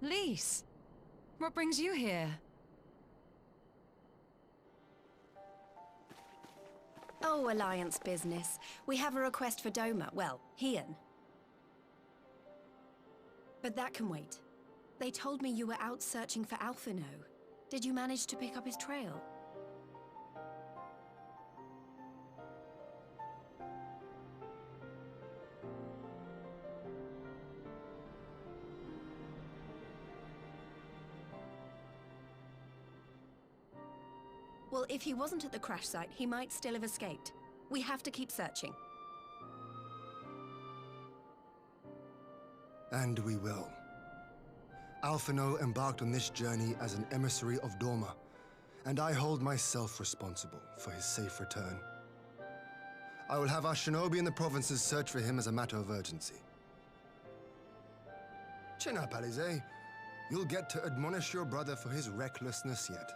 Lise, what brings you here? Oh, Alliance business. We have a request for Doma. Well, Hien. But that can wait. They told me you were out searching for Alphino. Did you manage to pick up his trail? Well, if he wasn't at the crash site, he might still have escaped. We have to keep searching. And we will. Alphino embarked on this journey as an emissary of Dorma, and I hold myself responsible for his safe return. I will have our shinobi in the provinces search for him as a matter of urgency. Chin up, Alize. You'll get to admonish your brother for his recklessness yet.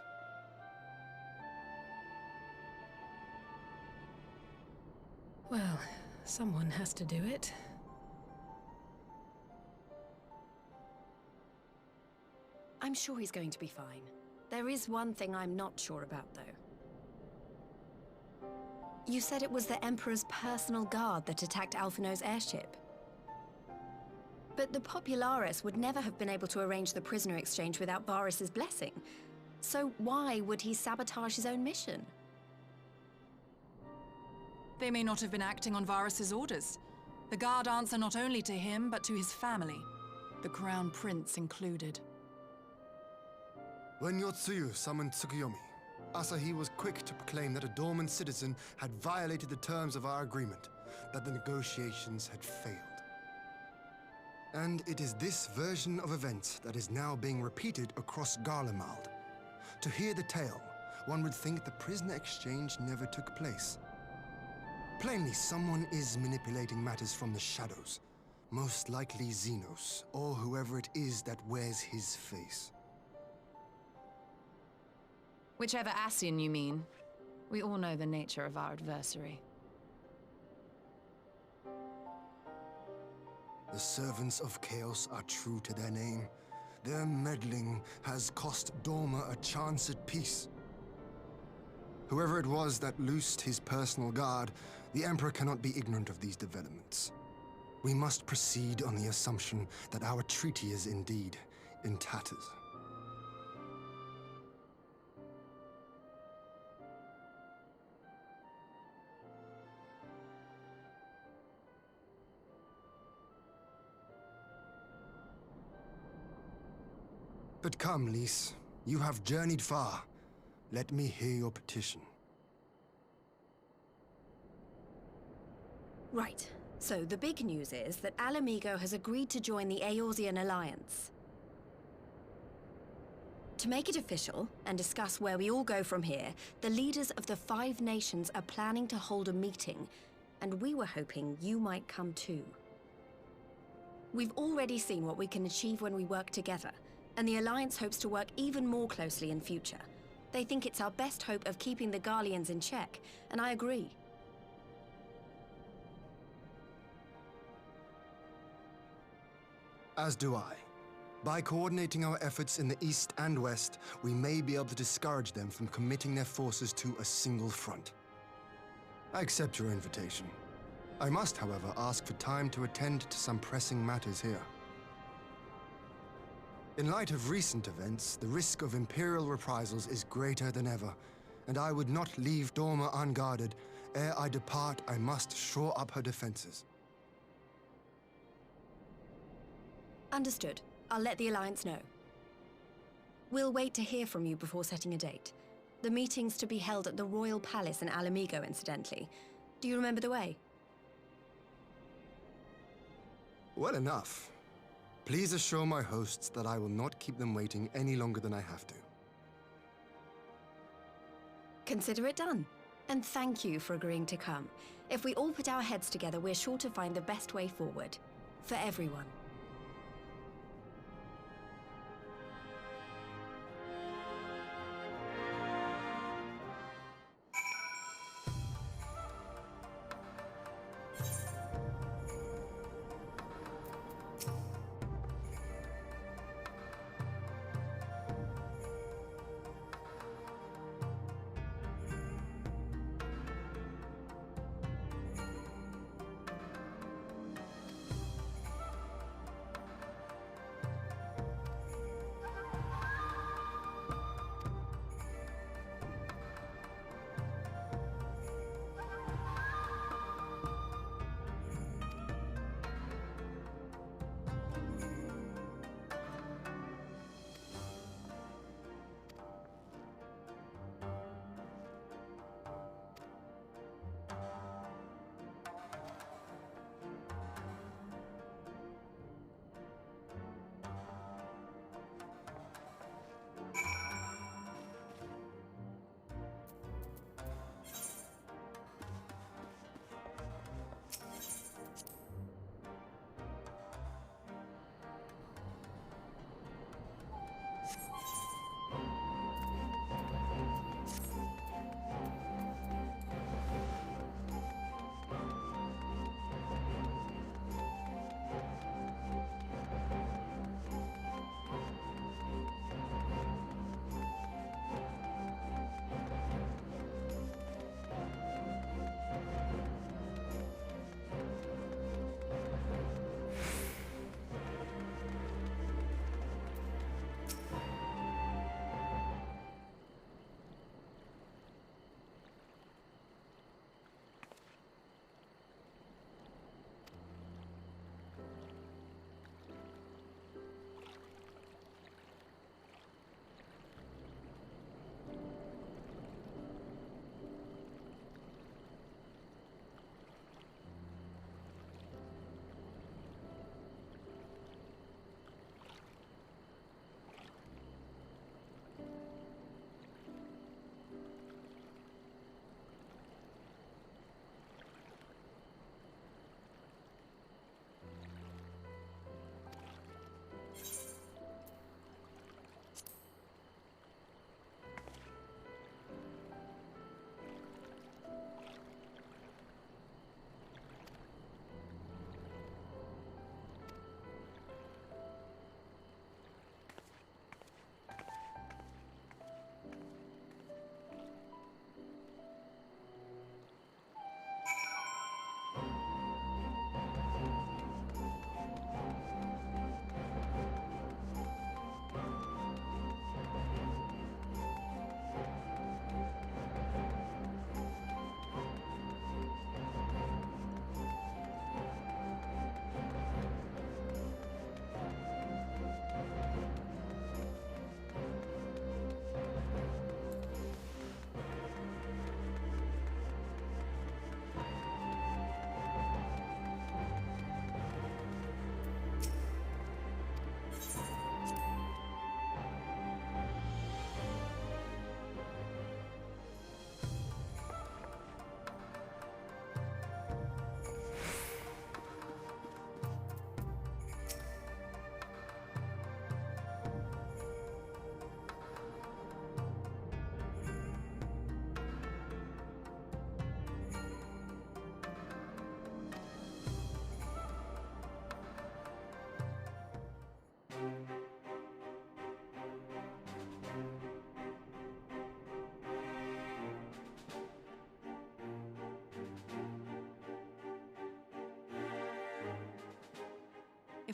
Well, someone has to do it. I'm sure he's going to be fine. There is one thing I'm not sure about, though. You said it was the Emperor's personal guard that attacked Alphino's airship. But the Popularis would never have been able to arrange the prisoner exchange without Varus's blessing. So why would he sabotage his own mission? They may not have been acting on Varus's orders. The guard answer not only to him, but to his family, the Crown Prince included. When Yotsuyu summoned Tsukuyomi, Asahi was quick to proclaim that a dormant citizen had violated the terms of our agreement, that the negotiations had failed. And it is this version of events that is now being repeated across Garlemald. To hear the tale, one would think the prisoner exchange never took place. Plainly, someone is manipulating matters from the shadows. Most likely Xenos, or whoever it is that wears his face. Whichever Ascian you mean. We all know the nature of our adversary. The servants of Chaos are true to their name. Their meddling has cost Dorma a chance at peace. Whoever it was that loosed his personal guard, the Emperor cannot be ignorant of these developments. We must proceed on the assumption that our treaty is indeed in tatters. But come, Lise. You have journeyed far. Let me hear your petition. Right. So the big news is that Alamigo has agreed to join the Eorzean Alliance. To make it official, and discuss where we all go from here, the leaders of the 5 nations are planning to hold a meeting, and we were hoping you might come too. We've already seen what we can achieve when we work together, and the Alliance hopes to work even more closely in future. They think it's our best hope of keeping the Garleans in check, and I agree. As do I. By coordinating our efforts in the east and west, we may be able to discourage them from committing their forces to a single front. I accept your invitation. I must, however, ask for time to attend to some pressing matters here. In light of recent events, the risk of Imperial reprisals is greater than ever, and I would not leave Dorma unguarded. Ere I depart, I must shore up her defenses. Understood. I'll let the Alliance know. We'll wait to hear from you before setting a date. The meeting's to be held at the Royal Palace in Alamigo, incidentally. Do you remember the way? Well enough. Please assure my hosts that I will not keep them waiting any longer than I have to. Consider it done. And thank you for agreeing to come. If we all put our heads together, we're sure to find the best way forward. For everyone.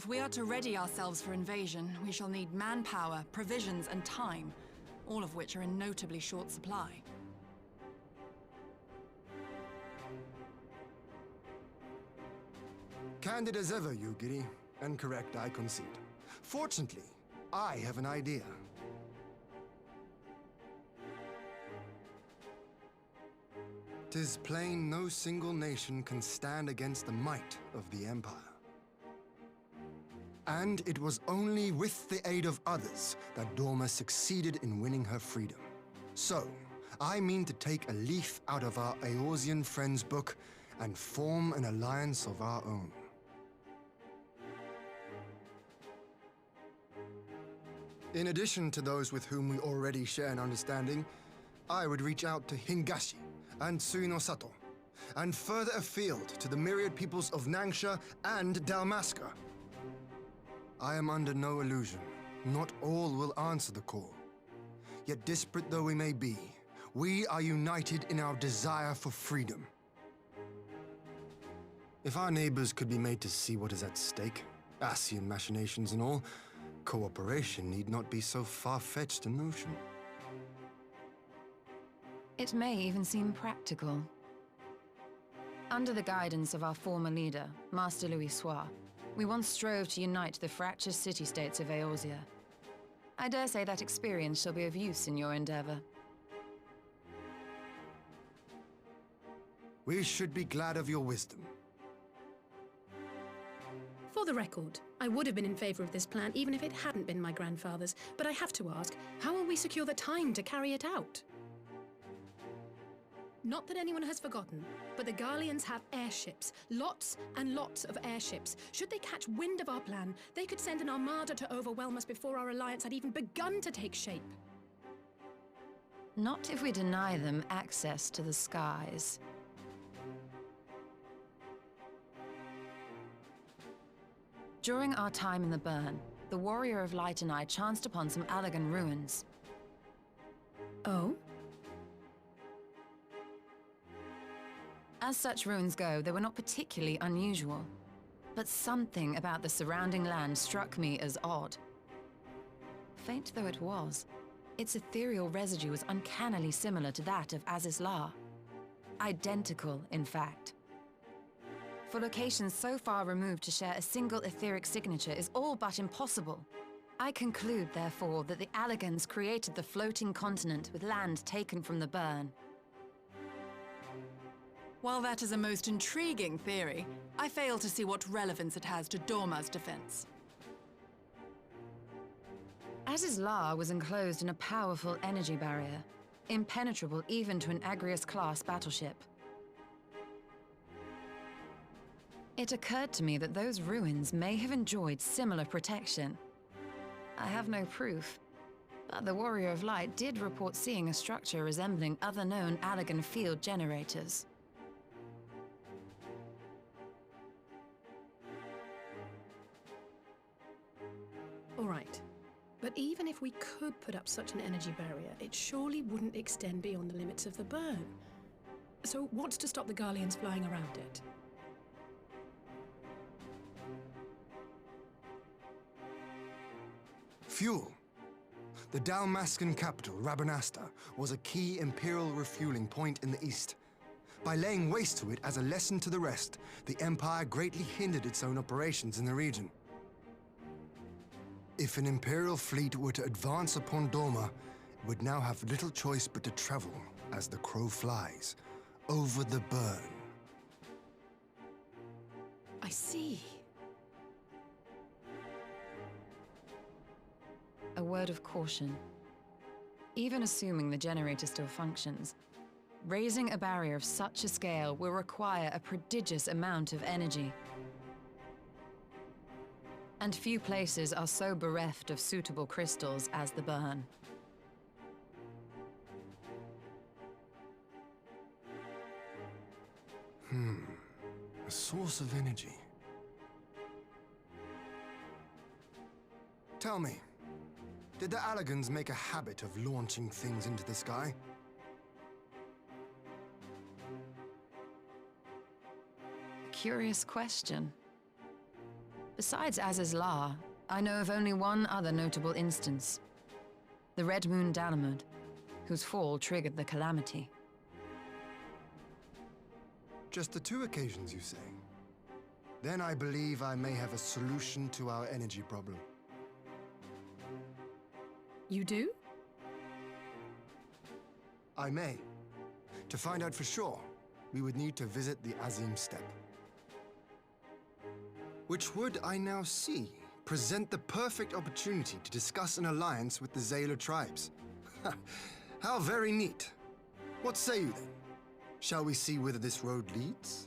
If we are to ready ourselves for invasion, we shall need manpower, provisions, and time, all of which are in notably short supply. Candid as ever, you giddy, and correct, I concede. Fortunately, I have an idea. 'Tis plain no single nation can stand against the might of the Empire. And it was only with the aid of others that Dorma succeeded in winning her freedom. So, I mean to take a leaf out of our Eorzean friends' book and form an alliance of our own. In addition to those with whom we already share an understanding, I would reach out to Hingashi and Tsuinosato, and further afield to the myriad peoples of Nangsha and Dalmasca. I am under no illusion. Not all will answer the call. Yet disparate though we may be, we are united in our desire for freedom. If our neighbors could be made to see what is at stake, Ascian machinations and all, cooperation need not be so far-fetched a notion. It may even seem practical. Under the guidance of our former leader, Master Louis Soir, we once strove to unite the fractious city-states of Eorzea. I dare say that experience shall be of use in your endeavor. We should be glad of your wisdom. For the record, I would have been in favor of this plan even if it hadn't been my grandfather's, but I have to ask, how will we secure the time to carry it out? Not that anyone has forgotten, but the Garleans have airships. Lots and lots of airships. Should they catch wind of our plan, they could send an armada to overwhelm us before our alliance had even begun to take shape. Not if we deny them access to the skies. During our time in the Burn, the Warrior of Light and I chanced upon some Allagan ruins. Oh? As such ruins go, they were not particularly unusual. But something about the surrounding land struck me as odd. Faint though it was, its ethereal residue was uncannily similar to that of Azizlar. Identical, in fact. For locations so far removed to share a single etheric signature is all but impossible. I conclude, therefore, that the Allagans created the floating continent with land taken from the Burn. While that is a most intriguing theory, I fail to see what relevance it has to Dorma's defense. Azizlar was enclosed in a powerful energy barrier, impenetrable even to an Agrias-class battleship. It occurred to me that those ruins may have enjoyed similar protection. I have no proof, but the Warrior of Light did report seeing a structure resembling other known Allagan field generators. All right. But even if we could put up such an energy barrier, it surely wouldn't extend beyond the limits of the Burn. So what's to stop the Garleans flying around it? Fuel. The Dalmascan capital, Rabanasta, was a key Imperial refueling point in the east. By laying waste to it as a lesson to the rest, the Empire greatly hindered its own operations in the region. If an Imperial fleet were to advance upon Dorma, it would now have little choice but to travel, as the crow flies, over the Burn. I see. A word of caution. Even assuming the generator still functions, raising a barrier of such a scale will require a prodigious amount of energy. And few places are so bereft of suitable crystals as the Burn. A source of energy. Tell me, did the Allagans make a habit of launching things into the sky? A curious question. Besides Azizlar, I know of only one other notable instance. The Red Moon Dalamud, whose fall triggered the calamity. Just the two occasions, you say? Then I believe I may have a solution to our energy problem. You do? I may. To find out for sure, we would need to visit the Azim Steppe. Which would, I now see, present the perfect opportunity to discuss an alliance with the Zayla tribes. How very neat. What say you then? Shall we see whither this road leads?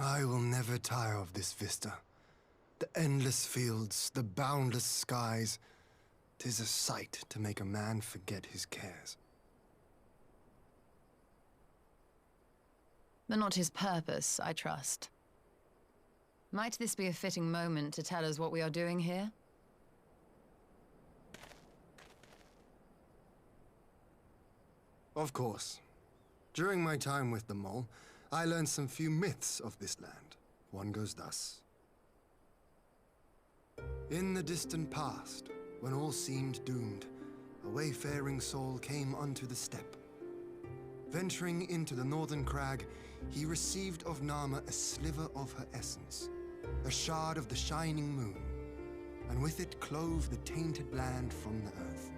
I will never tire of this vista. The endless fields, the boundless skies. 'Tis a sight to make a man forget his cares. But not his purpose, I trust. Might this be a fitting moment to tell us what we are doing here? Of course. During my time with the Mole, I learned some few myths of this land. One goes thus. In the distant past, when all seemed doomed, a wayfaring soul came unto the steppe. Venturing into the northern crag, he received of Nama a sliver of her essence, a shard of the shining moon, and with it clove the tainted land from the earth.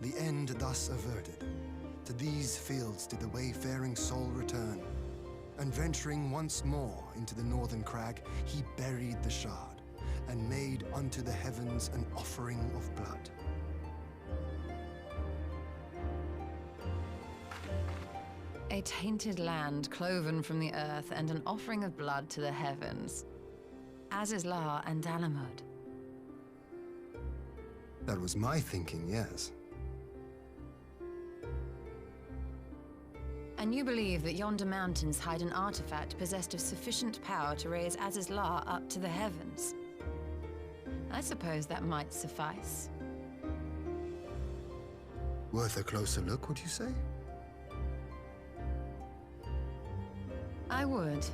The end thus averted, to these fields did the wayfaring soul return, and venturing once more into the northern crag, he buried the shard, and made unto the heavens an offering of blood. A tainted land cloven from the earth and an offering of blood to the heavens. Azizlar and Dalamud. That was my thinking, yes. And you believe that yonder mountains hide an artifact possessed of sufficient power to raise Azizlar up to the heavens? I suppose that might suffice. Worth a closer look, would you say? I would.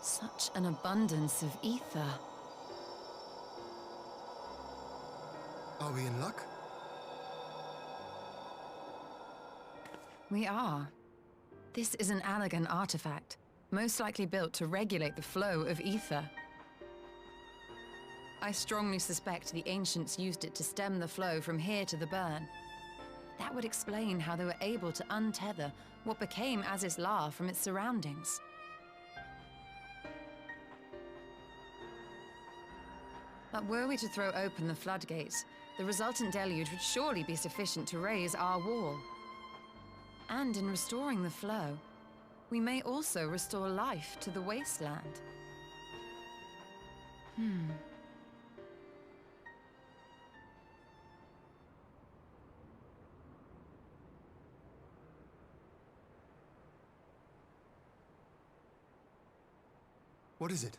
Such an abundance of ether. Are we in luck? We are. This is an Allagan artifact, most likely built to regulate the flow of ether. I strongly suspect the ancients used it to stem the flow from here to the burn. That would explain how they were able to untether what became Azys La from its surroundings. But were we to throw open the floodgates, the resultant deluge would surely be sufficient to raise our wall. And in restoring the flow, we may also restore life to the wasteland. What is it?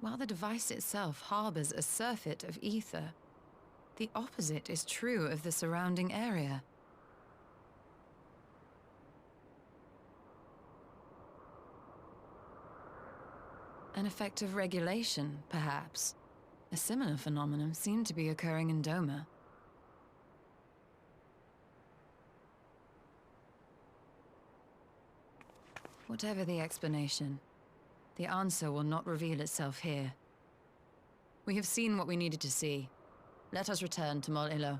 While the device itself harbors a surfeit of ether, the opposite is true of the surrounding area. An effect of regulation, perhaps. A similar phenomenon seemed to be occurring in Doma. Whatever the explanation, the answer will not reveal itself here. We have seen what we needed to see. Let us return to Mol Ilo.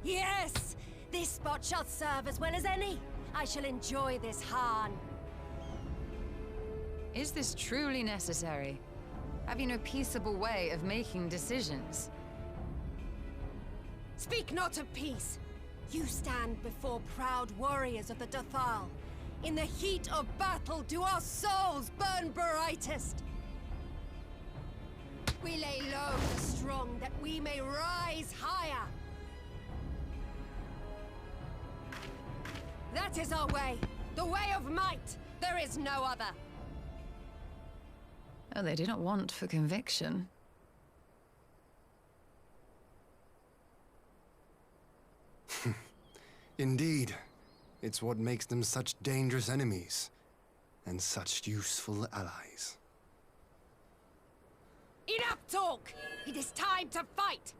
Yes! This spot shall serve as well as any. I shall enjoy this harn. Is this truly necessary? Have you no peaceable way of making decisions? Speak not of peace. You stand before proud warriors of the Dathal. In the heat of battle do our souls burn brightest. We lay low the strong that we may rise higher. That is our way. The way of might. There is no other. Oh, they do not want for conviction. Indeed. It's what makes them such dangerous enemies, and such useful allies. Enough talk! It is time to fight!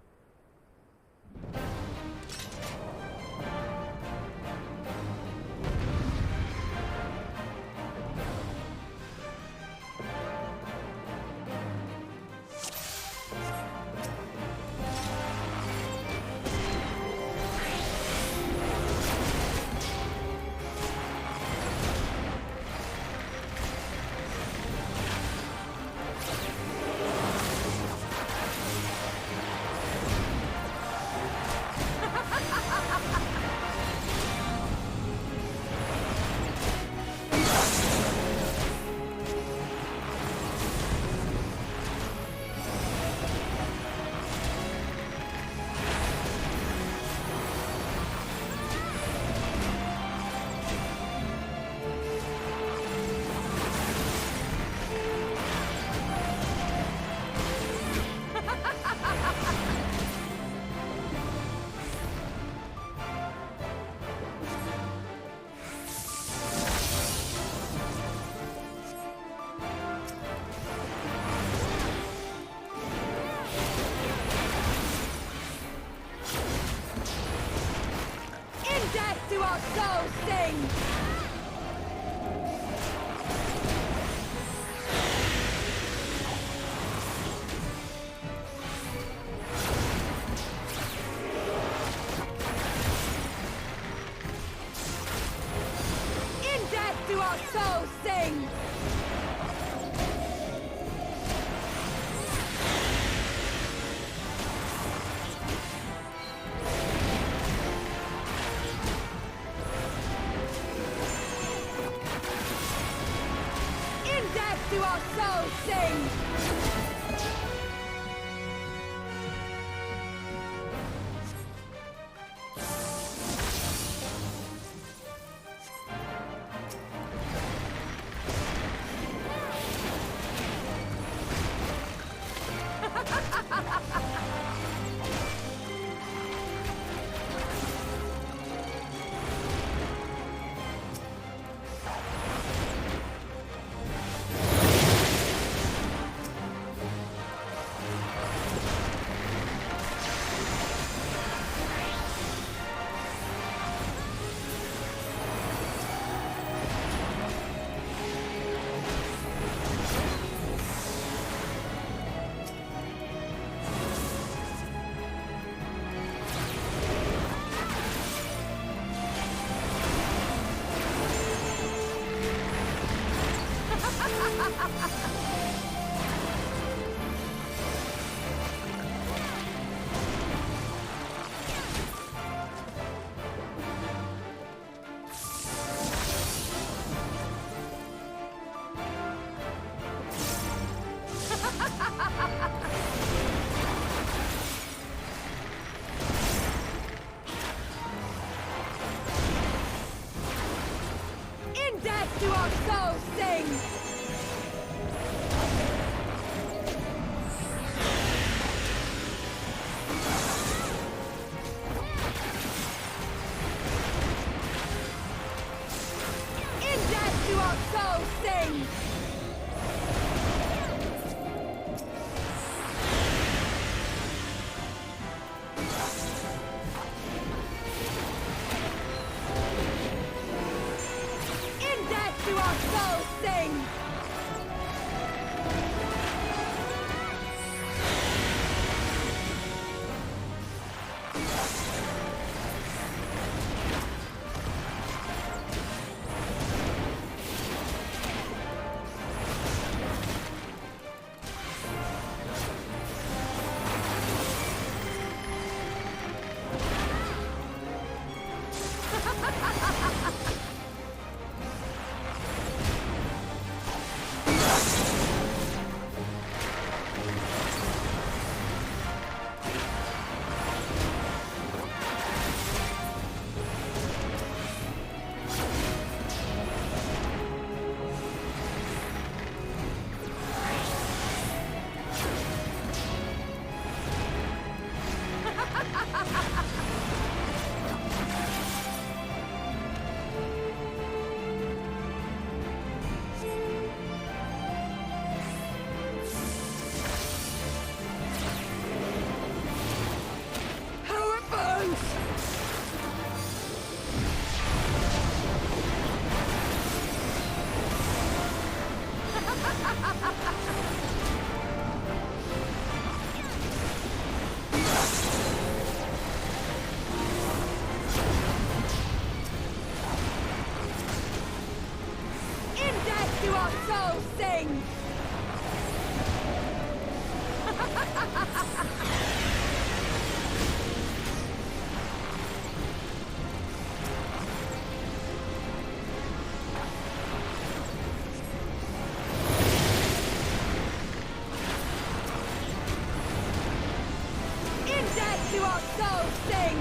to our souls sing!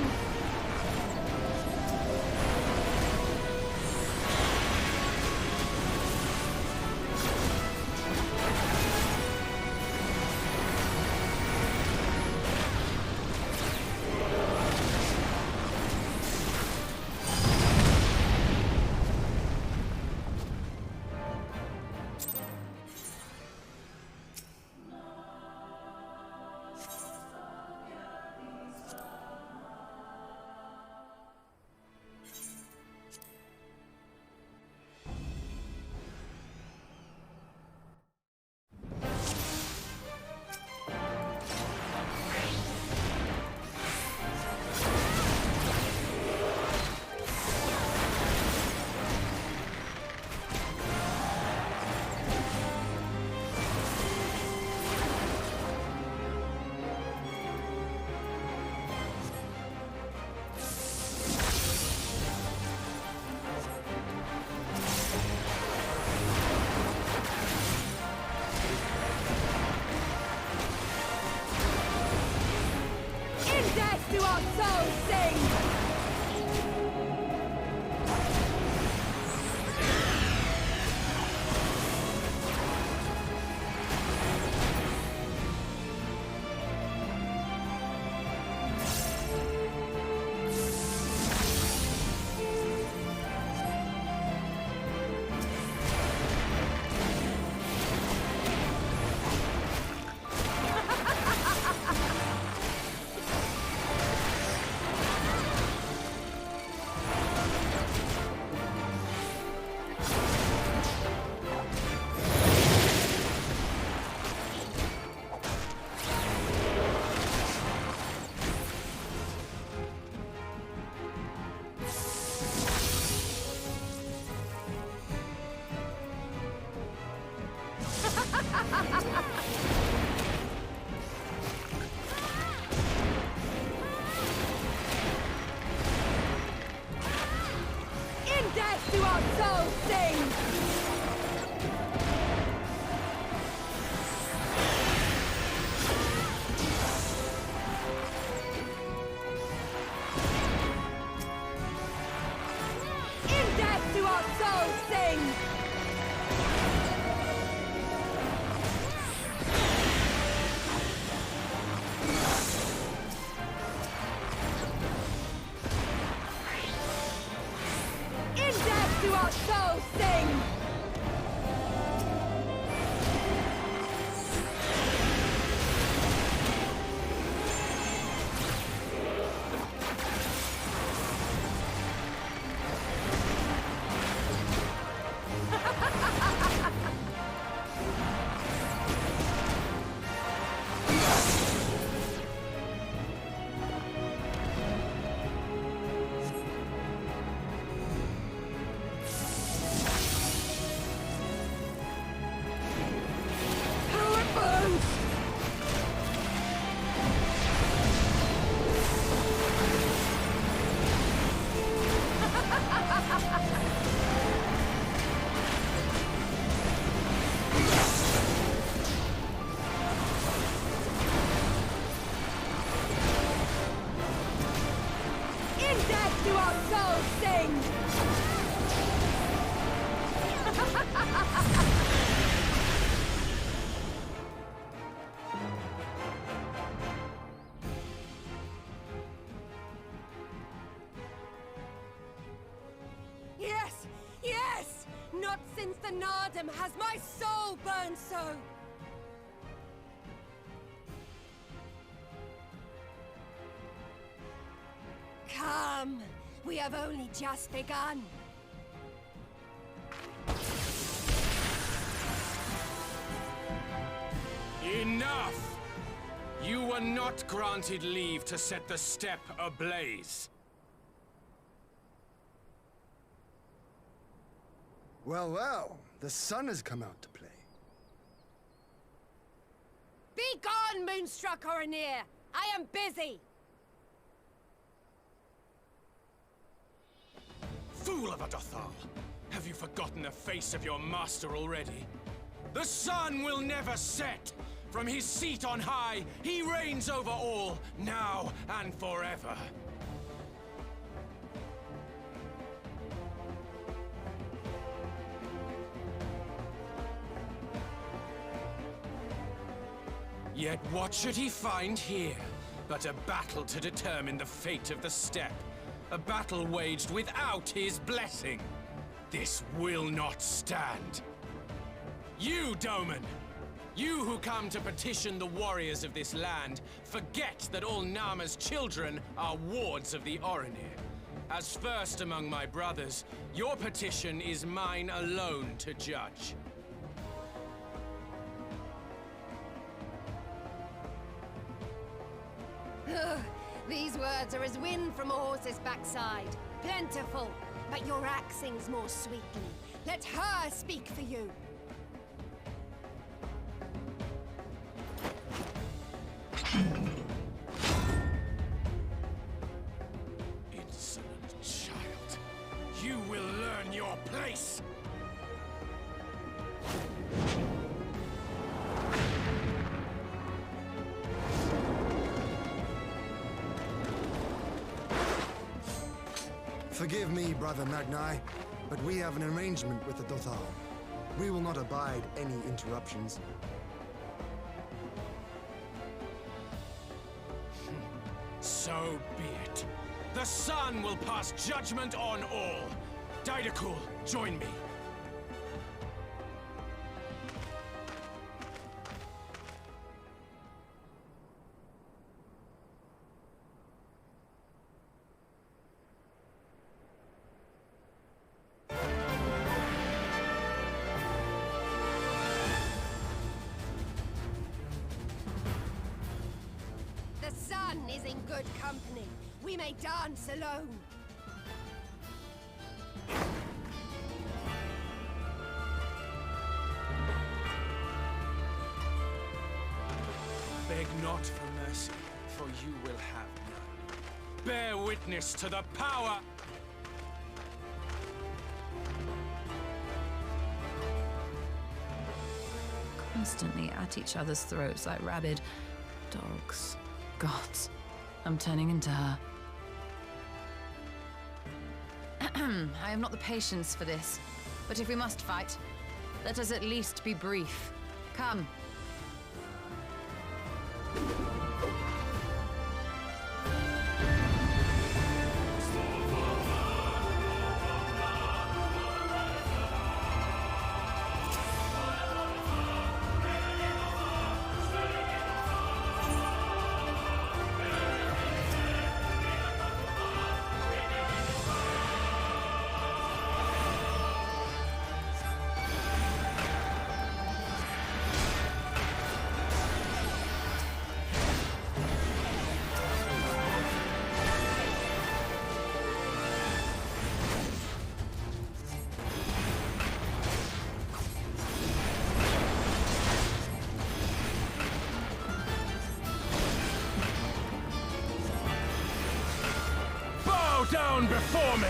To our souls sing! In death do our souls sing! In death do our souls sing! To our souls sing! To our souls sing! Yes! Yes! Not since the Nardum has my soul burned so! Come! We have only just begun. Enough! You were not granted leave to set the steppe ablaze. Well, well, the sun has come out to play. Be gone, Moonstruck Coroneer! I am busy! Fool of a Dothal! Have you forgotten the face of your master already? The sun will never set! From his seat on high, he reigns over all, now and forever. Yet what should he find here but a battle to determine the fate of the steppe? A battle waged without his blessing. This will not stand. You, Doman! You who come to petition the warriors of this land, forget that all Nama's children are wards of the Orinir. As first among my brothers, your petition is mine alone to judge. These words are as wind from a horse's backside. Plentiful, but your axe sings more sweetly. Let her speak for you. Insolent child. You will learn your place! Forgive me, Brother Magni, but we have an arrangement with the Dothal. We will not abide any interruptions. So be it. The sun will pass judgment on all. Didakul, join me. The sun is in good company. We may dance alone. Beg not for mercy, for you will have none. Bear witness to the power... Constantly at each other's throats like rabid dogs. Gods, I'm turning into her. I have not the patience for this, but if we must fight, let us at least be brief. Come. Down before me!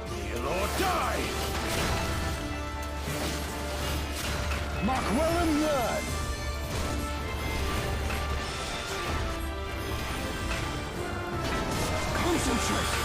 Kneel or die! Mark well and learn! Concentrate!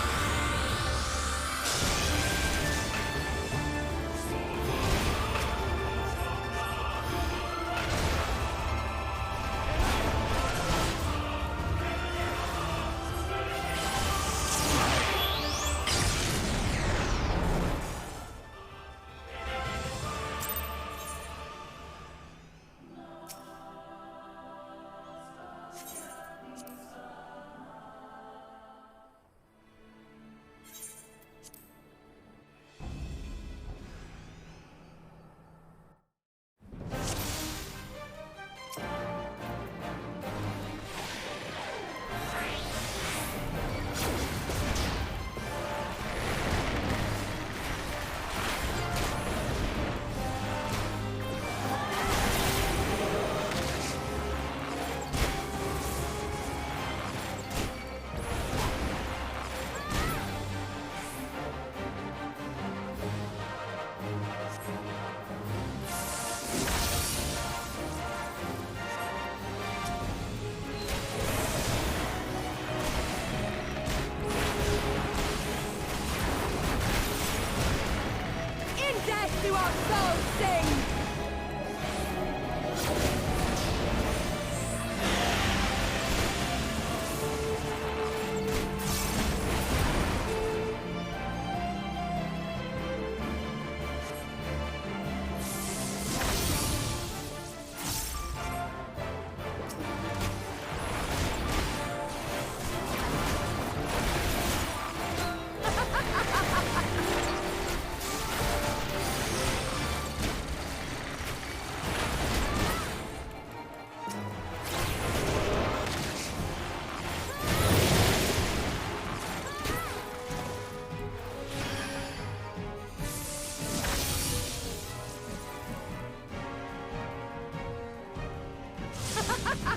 In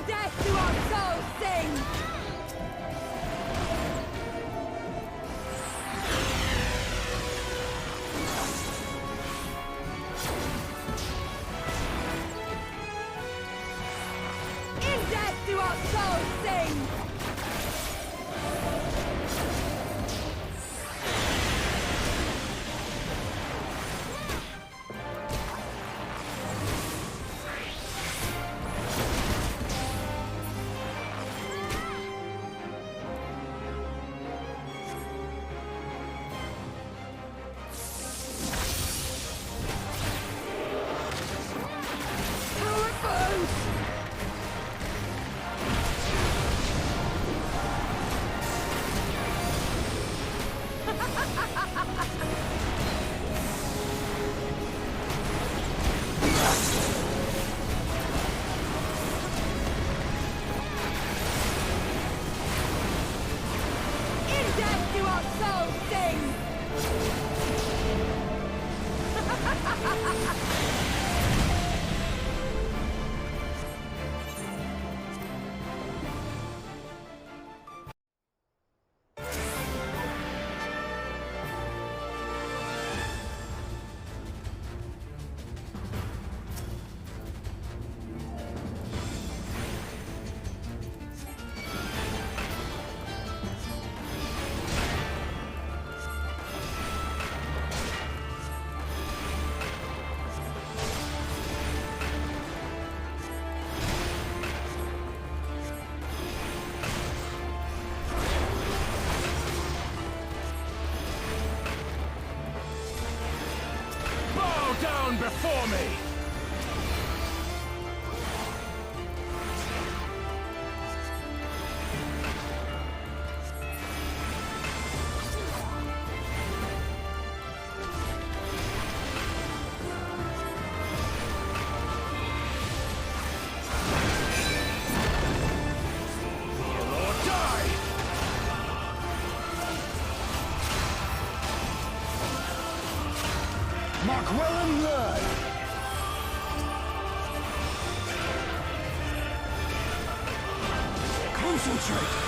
death do our souls sing! In death do our souls sing! Down before me! Mark well and learn! Concentrate!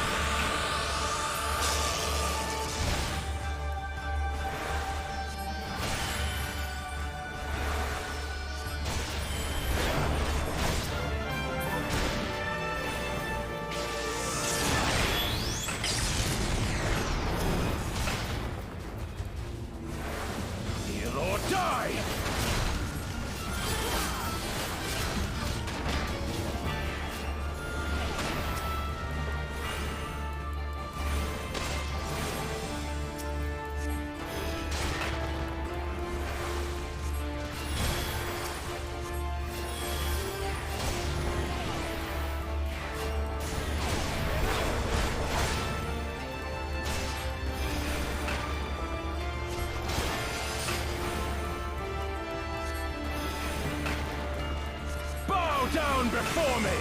Down before me!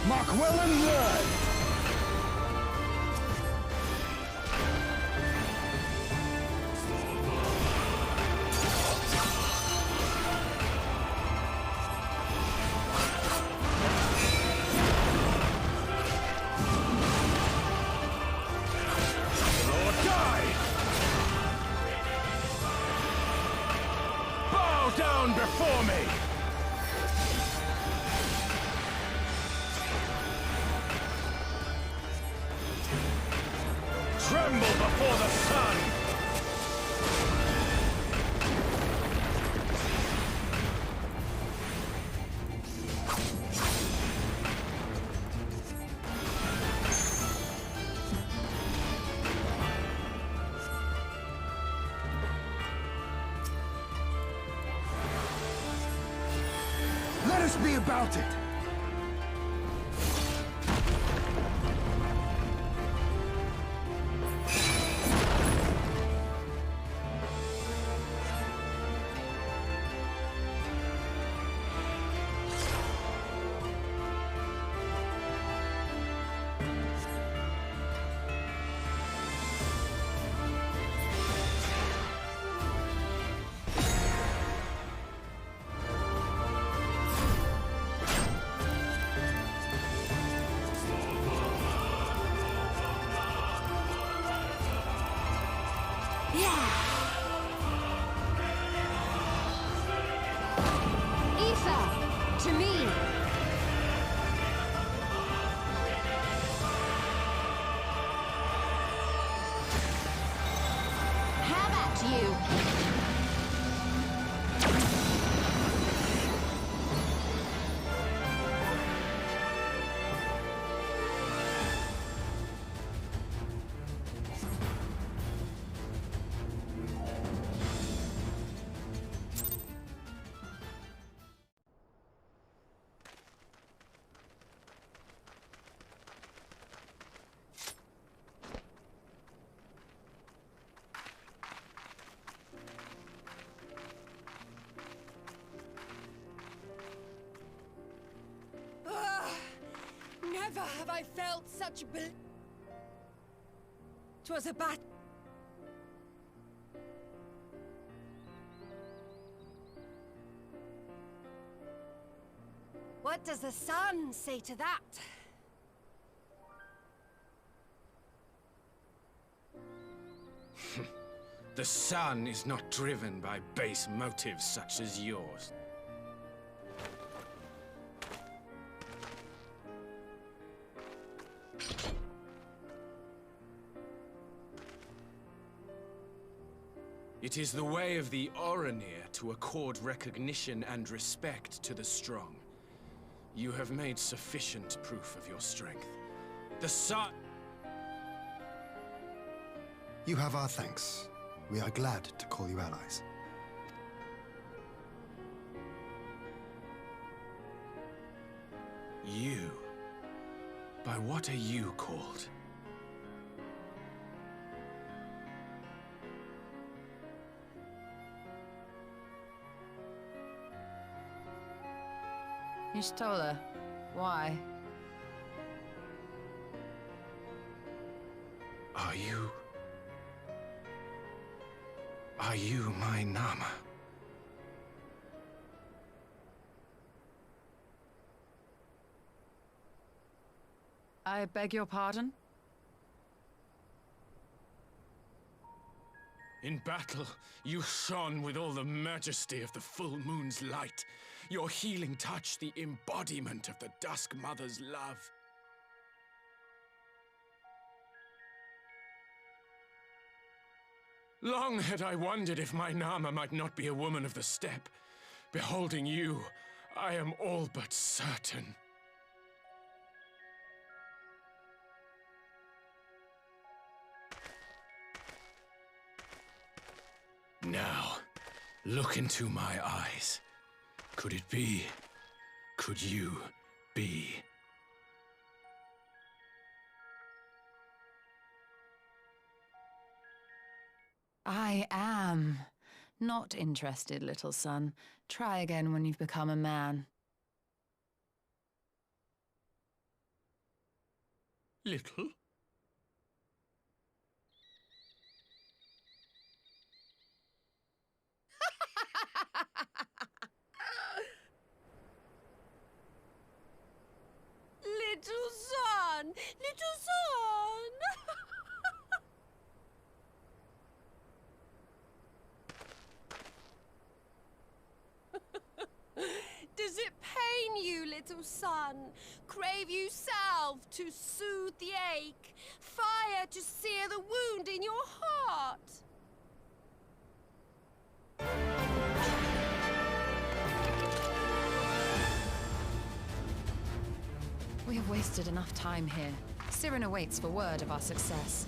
Mark well and learn! Down before me! Tremble before the sun! Let us be about it! Ether, to me! Have at you! Never have I felt such 'Twas a bat. What does the sun say to that? The sun is not driven by base motives such as yours. It is the way of the Oranir to accord recognition and respect to the strong. You have made sufficient proof of your strength. The sun... You have our thanks. We are glad to call you allies. You? By what are you called? Ishtola, why? Are you my Nama? I beg your pardon? In battle, you shone with all the majesty of the full moon's light. Your healing touch, the embodiment of the Dusk Mother's love. Long had I wondered if my Nama might not be a woman of the steppe. Beholding you, I am all but certain. Now, look into my eyes. Could it be? Could you be? I am. Not interested, little son. Try again when you've become a man. Little? Little son! Little son! Does it pain you, little son? Crave you salve to soothe the ache? Fire to sear the wound in your heart? We have wasted enough time here. Siren awaits for word of our success.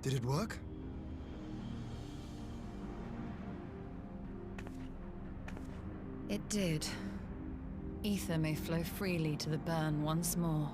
Did it work? It did. Ether may flow freely to the burn once more.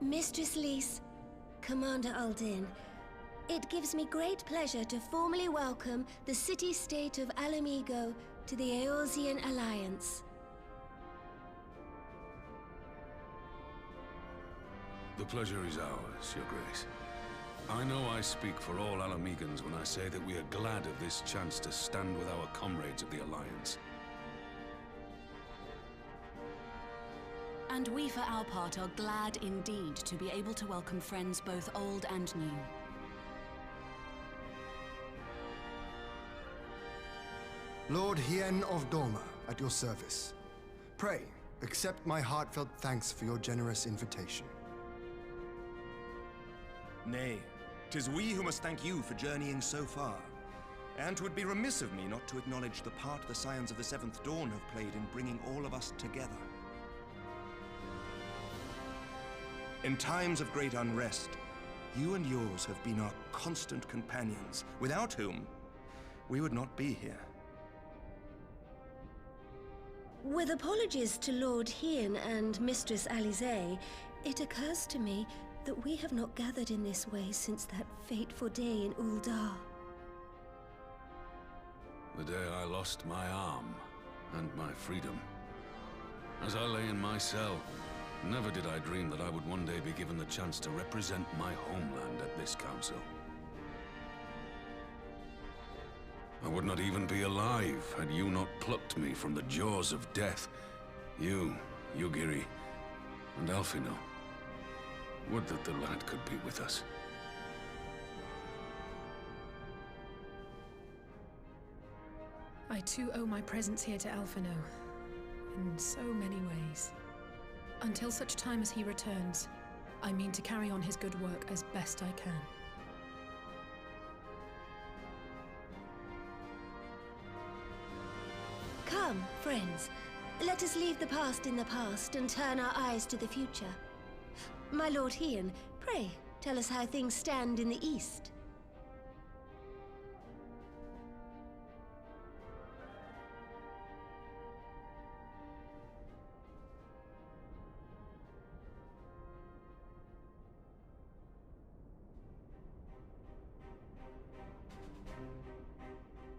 Mistress Lys, Commander Aldin, it gives me great pleasure to formally welcome the city-state of Alamigo to the Eorzean Alliance. The pleasure is ours, Your Grace. I know I speak for all Alamegans when I say that we are glad of this chance to stand with our comrades of the Alliance. And we, for our part, are glad indeed to be able to welcome friends both old and new. Lord Hien of Doma, at your service. Pray, accept my heartfelt thanks for your generous invitation. Nay, 'tis we who must thank you for journeying so far. And 'twould be remiss of me not to acknowledge the part the Scions of the Seventh Dawn have played in bringing all of us together. In times of great unrest, you and yours have been our constant companions, without whom we would not be here. With apologies to Lord Hien and Mistress Alize, it occurs to me that we have not gathered in this way since that fateful day in Uldar. The day I lost my arm and my freedom. As I lay in my cell, never did I dream that I would one day be given the chance to represent my homeland at this council. I would not even be alive had you not plucked me from the jaws of death. You, Yugiri, and Alphino. Would that the lad could be with us. I too owe my presence here to Alphino, in so many ways. Until such time as he returns, I mean to carry on his good work as best I can. Come, friends. Let us leave the past in the past and turn our eyes to the future. My Lord Hien, pray, tell us how things stand in the East.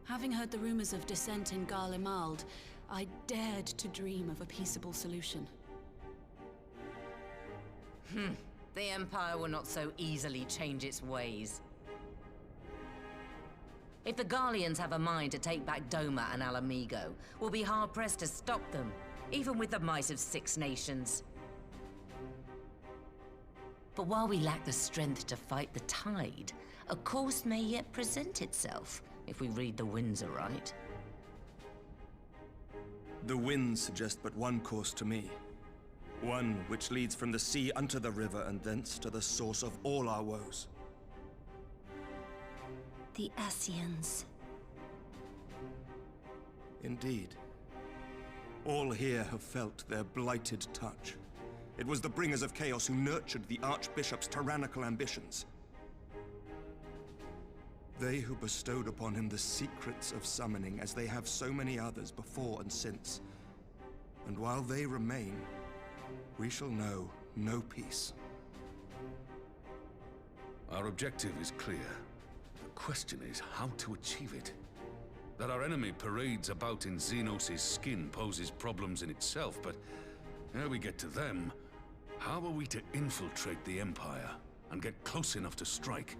Having heard the rumors of dissent in Garlemald, I dared to dream of a peaceable solution. The Empire will not so easily change its ways. If the Garleans have a mind to take back Doma and Alamego, we'll be hard-pressed to stop them, even with the might of 6 nations. But while we lack the strength to fight the tide, a course may yet present itself, if we read the winds aright. The winds suggest but one course to me. One which leads from the sea unto the river and thence to the source of all our woes. The Ascians. Indeed. All here have felt their blighted touch. It was the bringers of chaos who nurtured the Archbishop's tyrannical ambitions. They who bestowed upon him the secrets of summoning, as they have so many others before and since. And while they remain, we shall know no peace. Our objective is clear. The question is how to achieve it. That our enemy parades about in Xenos' skin poses problems in itself, but ere we get to them, how are we to infiltrate the Empire and get close enough to strike?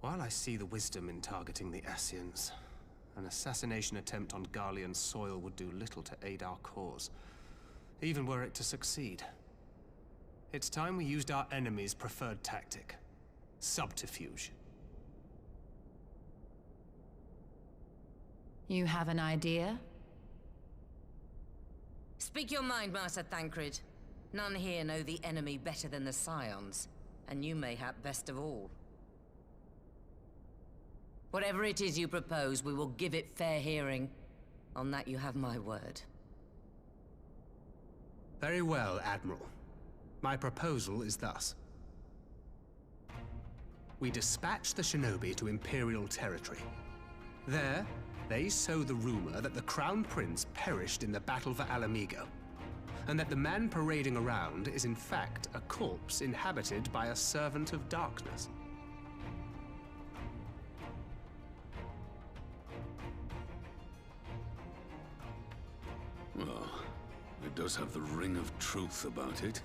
While I see the wisdom in targeting the Ascians, an assassination attempt on Garlean soil would do little to aid our cause, even were it to succeed. It's time we used our enemy's preferred tactic: subterfuge. You have an idea? Speak your mind, Master Thancred. None here know the enemy better than the Scions, and you mayhap best of all. Whatever it is you propose, we will give it fair hearing. On that you have my word. Very well, Admiral. My proposal is thus. We dispatch the shinobi to Imperial territory. There, they sow the rumor that the Crown Prince perished in the battle for Alamego, and that the man parading around is in fact a corpse inhabited by a servant of darkness. does have the ring of truth about it.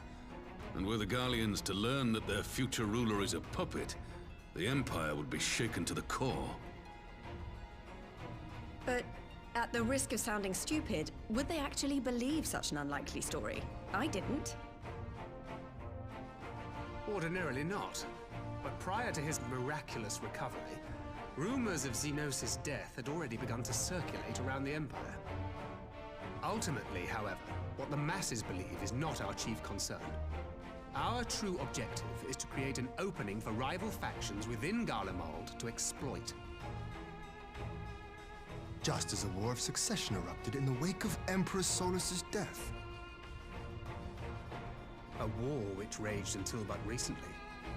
And were the Garleans to learn that their future ruler is a puppet, the Empire would be shaken to the core. But at the risk of sounding stupid, would they actually believe such an unlikely story? I didn't. Ordinarily not. But prior to his miraculous recovery, rumors of Xenos' death had already begun to circulate around the Empire. Ultimately, however, what the masses believe is not our chief concern. Our true objective is to create an opening for rival factions within Garlemald to exploit. Just as a war of succession erupted in the wake of Emperor Solus's death. A war which raged until but recently,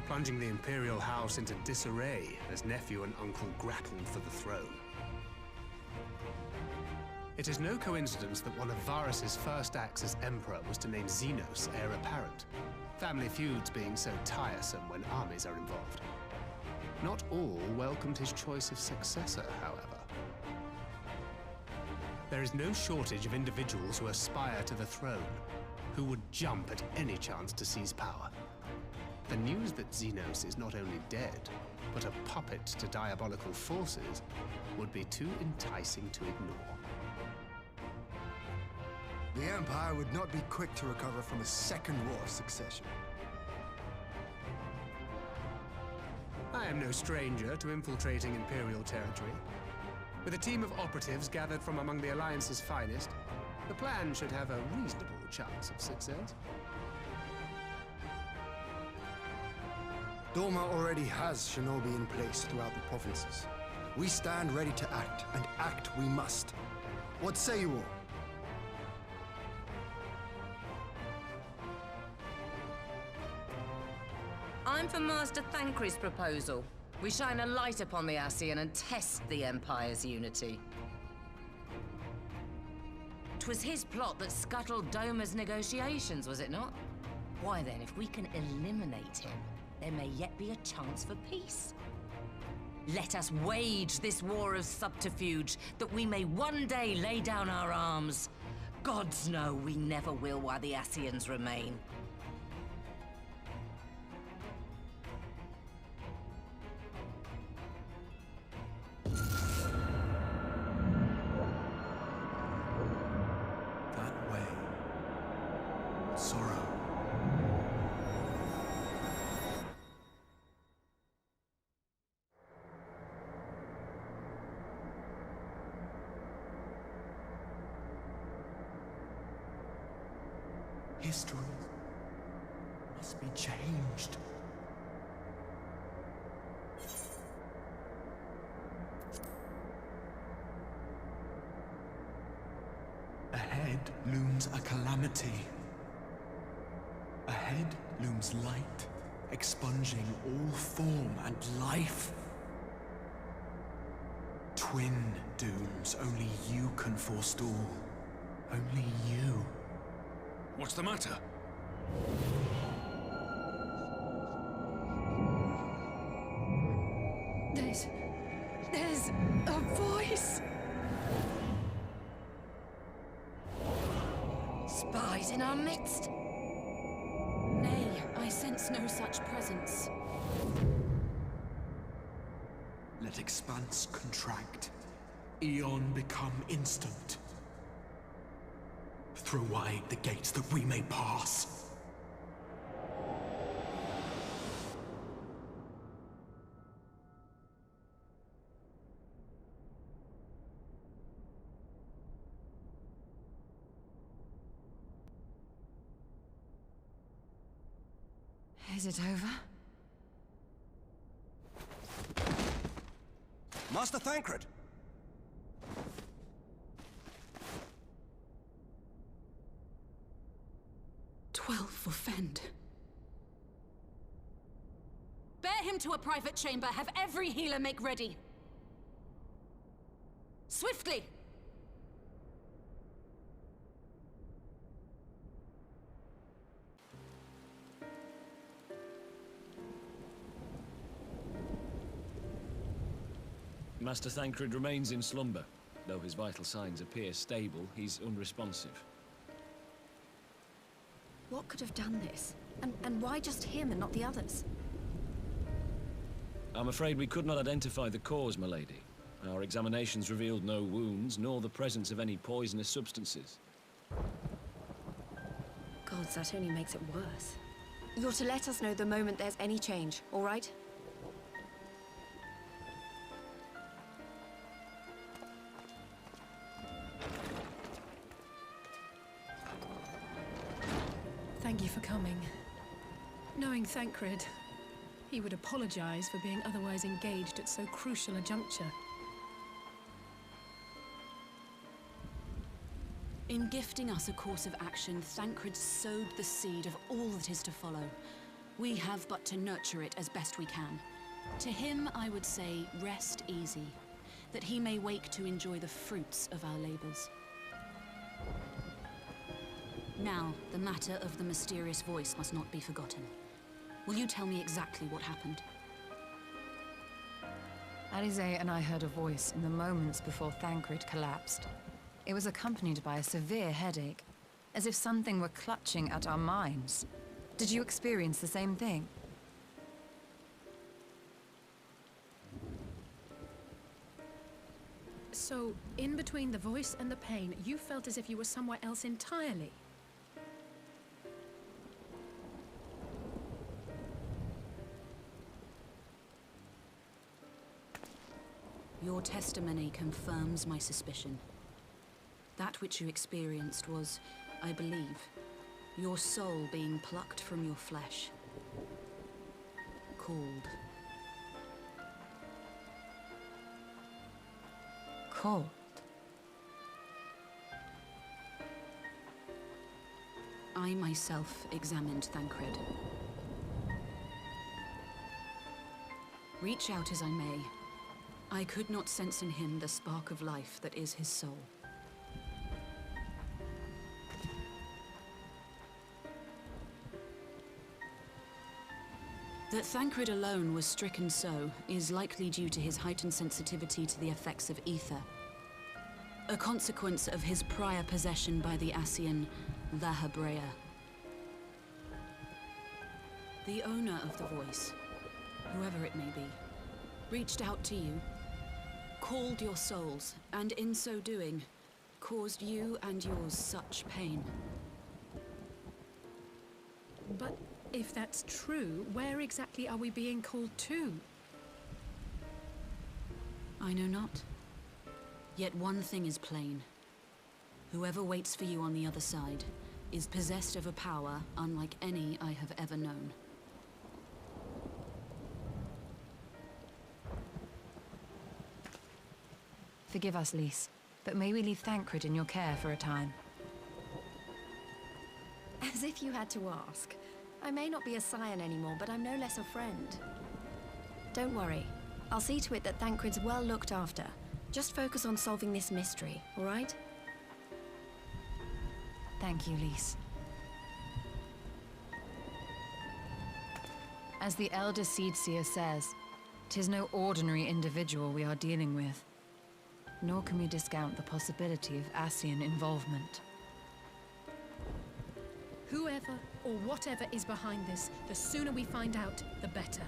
plunging the Imperial House into disarray as nephew and uncle grappled for the throne. It is no coincidence that one of Varus's first acts as Emperor was to name Xenos heir apparent, family feuds being so tiresome when armies are involved. Not all welcomed his choice of successor, however. There is no shortage of individuals who aspire to the throne, who would jump at any chance to seize power. The news that Xenos is not only dead, but a puppet to diabolical forces would be too enticing to ignore. The Empire would not be quick to recover from a second war of succession. I am no stranger to infiltrating Imperial territory. With a team of operatives gathered from among the Alliance's finest, the plan should have a reasonable chance of success. Doma already has shinobi in place throughout the provinces. We stand ready to act, and act we must. What say you all? I'm for Master Thancred's proposal. We shine a light upon the Ascian and test the Empire's unity. 'Twas his plot that scuttled Doma's negotiations, was it not? Why then, if we can eliminate him, there may yet be a chance for peace. Let us wage this war of subterfuge, that we may one day lay down our arms. Gods know we never will while the Ascians remain. History must be changed. Ahead looms a calamity. Ahead looms light, expunging all form and life. Twin dooms only you can forestall. Only you. What's the matter? There's a voice! Spies in our midst? Nay, I sense no such presence. Let expanse contract. Eon become instant. Throw wide the gates that we may pass. Is it over? Master Thancred! 12 for Fend. Bear him to a private chamber. Have every healer make ready. Swiftly! Master Thancred remains in slumber. Though his vital signs appear stable, he's unresponsive. What could have done this? And why just him and not the others? I'm afraid we could not identify the cause, milady. Our examinations revealed no wounds, nor the presence of any poisonous substances. Gods, that only makes it worse. You're to let us know the moment there's any change, all right? Thank you for coming. Knowing Thancred, he would apologize for being otherwise engaged at so crucial a juncture. In gifting us a course of action, Thancred sowed the seed of all that is to follow. We have but to nurture it as best we can. To him, I would say, rest easy, that he may wake to enjoy the fruits of our labors. Now, the matter of the mysterious voice must not be forgotten. Will you tell me exactly what happened? Alize and I heard a voice in the moments before Thancred collapsed. It was accompanied by a severe headache, as if something were clutching at our minds. Did you experience the same thing? So, in between the voice and the pain, you felt as if you were somewhere else entirely. Your testimony confirms my suspicion. That which you experienced was, I believe, your soul being plucked from your flesh. Called. Called? I myself examined Thancred. Reach out as I may, I could not sense in him the spark of life that is his soul. That Thancred alone was stricken so is likely due to his heightened sensitivity to the effects of ether, a consequence of his prior possession by the Ascian Vahabrea. The owner of the voice, whoever it may be, reached out to you, called your souls, and in so doing, caused you and yours such pain. But if that's true, where exactly are we being called to? I know not. Yet one thing is plain. Whoever waits for you on the other side is possessed of a power unlike any I have ever known. Forgive us, Lys, but may we leave Thancred in your care for a time? As if you had to ask. I may not be a scion anymore, but I'm no less a friend. Don't worry. I'll see to it that Thancred's well looked after. Just focus on solving this mystery, all right? Thank you, Lys. As the Elder Seedseer says, 'tis no ordinary individual we are dealing with. Nor can we discount the possibility of Ascian involvement. Whoever or whatever is behind this, the sooner we find out, the better.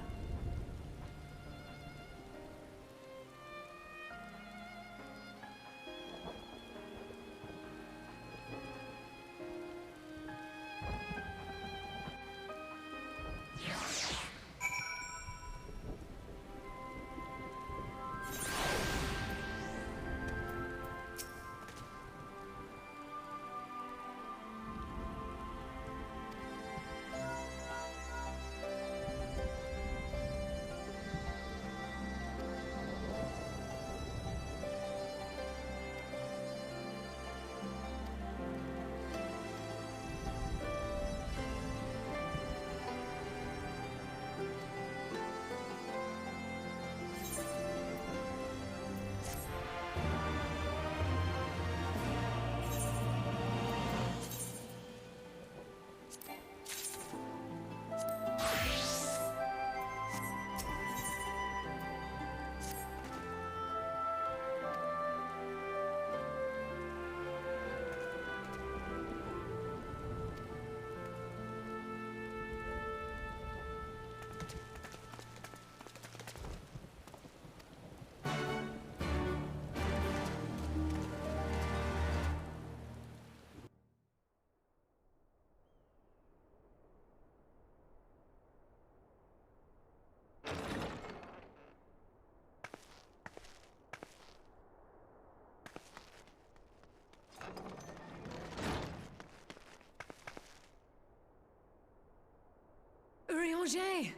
Orianger!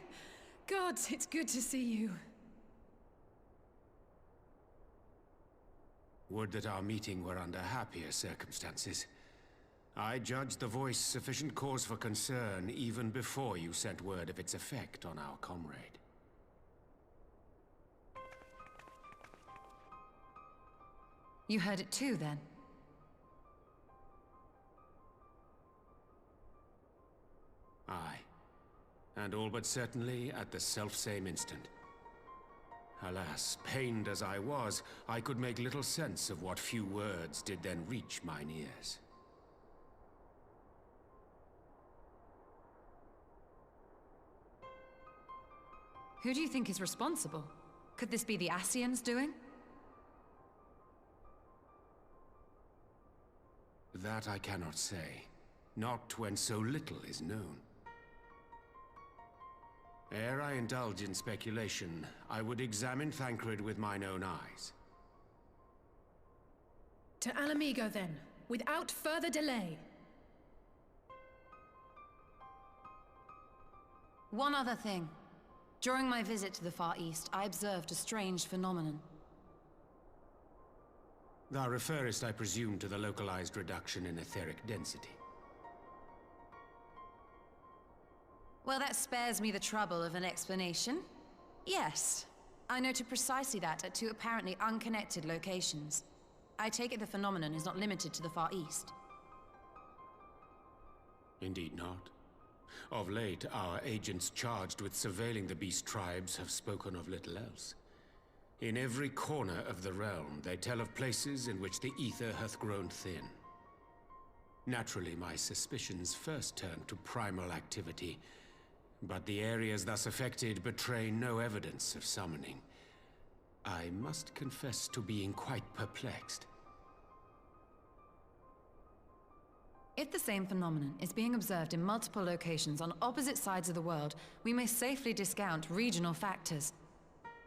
God, it's good to see you. Would that our meeting were under happier circumstances. I judged the voice sufficient cause for concern even before you sent word of its effect on our comrade. You heard it too, then? Aye. And all but certainly at the selfsame instant. Alas, pained as I was, I could make little sense of what few words did then reach mine ears. Who do you think is responsible? Could this be the Ascians doing? That I cannot say. Not when so little is known. Ere I indulge in speculation, I would examine Thancred with mine own eyes. To Alamigo, then, without further delay. One other thing. During my visit to the Far East, I observed a strange phenomenon. Thou referrest, I presume, to the localized reduction in etheric density. Well, that spares me the trouble of an explanation. Yes, I noted precisely that at two apparently unconnected locations. I take it the phenomenon is not limited to the Far East. Indeed not. Of late, our agents charged with surveilling the beast tribes have spoken of little else. In every corner of the realm, they tell of places in which the ether hath grown thin. Naturally, my suspicions first turned to primal activity, but the areas thus affected betray no evidence of summoning. I must confess to being quite perplexed. If the same phenomenon is being observed in multiple locations on opposite sides of the world, we may safely discount regional factors.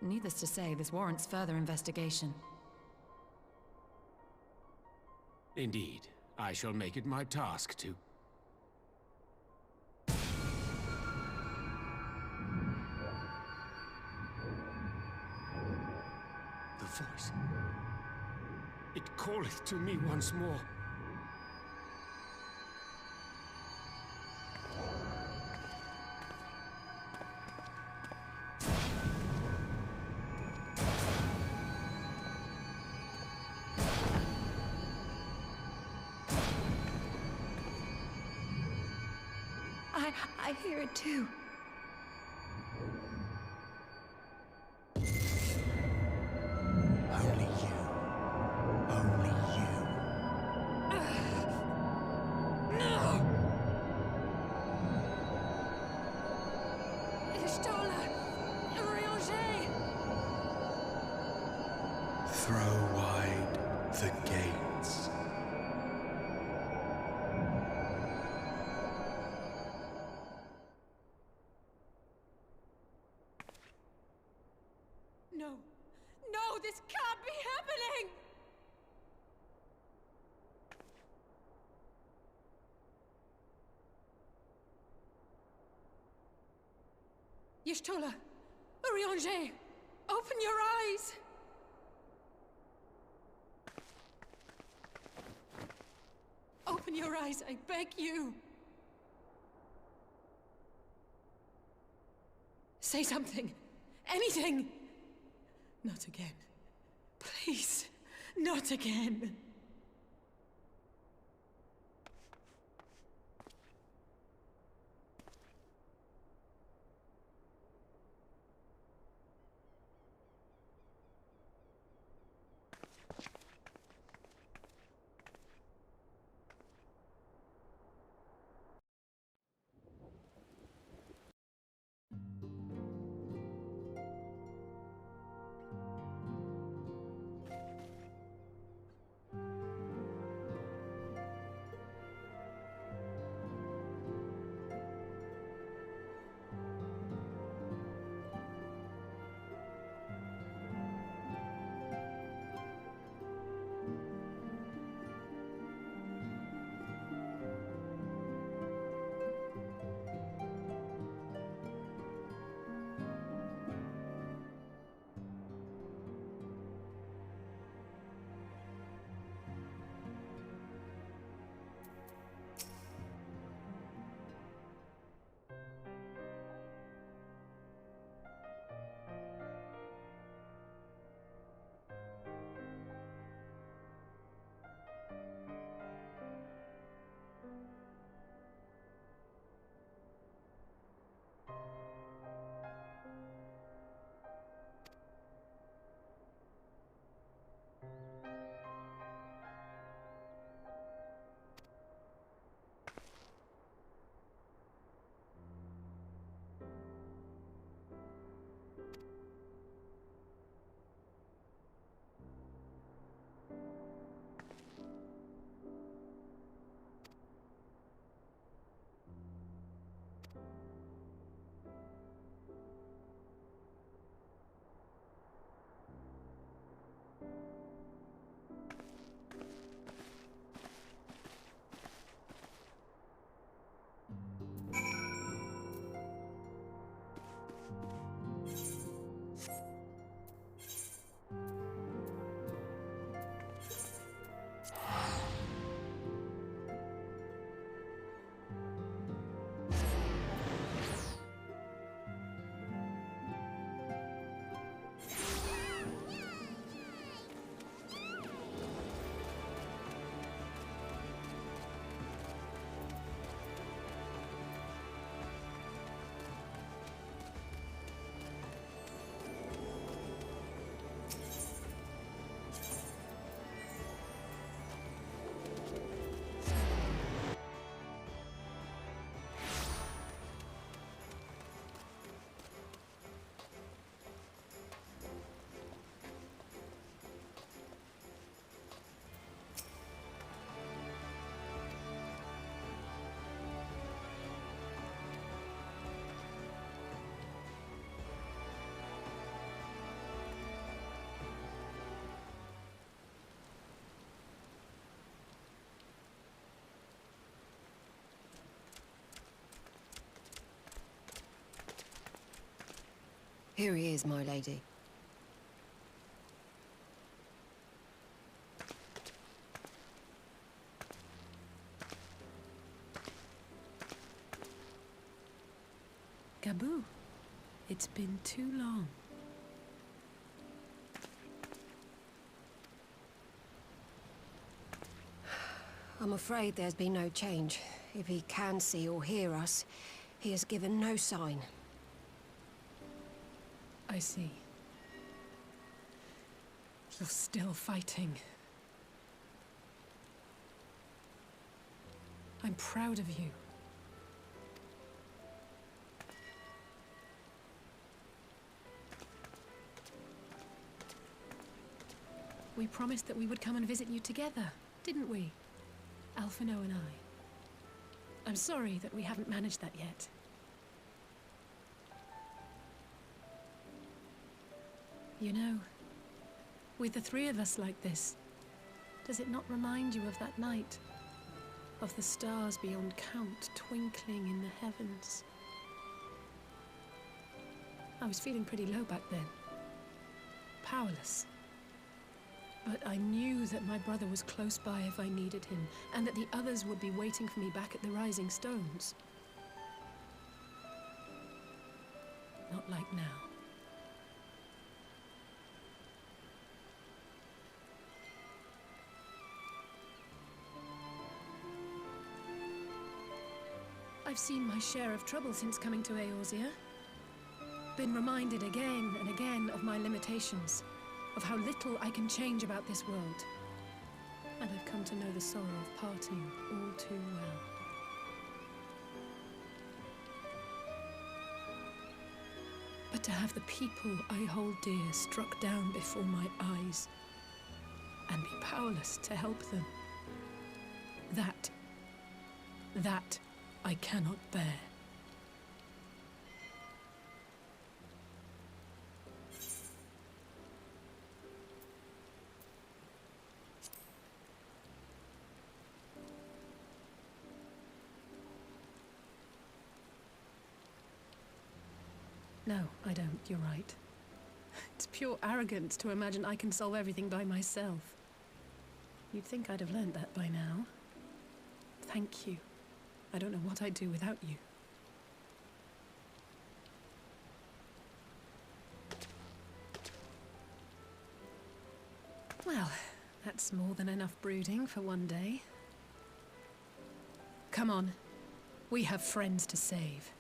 Needless to say, this warrants further investigation. Indeed, I shall make it my task to... The voice. It calleth to me once more. I hear it too. Only you. Only you. No! Ishtola! Orianger! Throw wide the gates. No! No, this can't be happening! Y'shtola! Orianger! Open your eyes! Open your eyes, I beg you! Say something! Anything! Not again. Please, not again. Here he is, my lady. Gabu, it's been too long. I'm afraid there's been no change. If he can see or hear us, he has given no sign. I see. You're still fighting. I'm proud of you. We promised that we would come and visit you together, didn't we? Alphino and I. I'm sorry that we haven't managed that yet. You know, with the three of us like this, does it not remind you of that night? Of the stars beyond count twinkling in the heavens? I was feeling pretty low back then. Powerless. But I knew that my brother was close by if I needed him, and that the others would be waiting for me back at the Rising Stones. Not like now. I've seen my share of trouble since coming to Eorzea. Been reminded again and again of my limitations, of how little I can change about this world. And I've come to know the sorrow of parting all too well. But to have the people I hold dear struck down before my eyes, and be powerless to help them, that I cannot bear. No, I don't. You're right. It's pure arrogance to imagine I can solve everything by myself. You'd think I'd have learned that by now. Thank you. I don't know what I'd do without you. Well, that's more than enough brooding for one day. Come on. We have friends to save.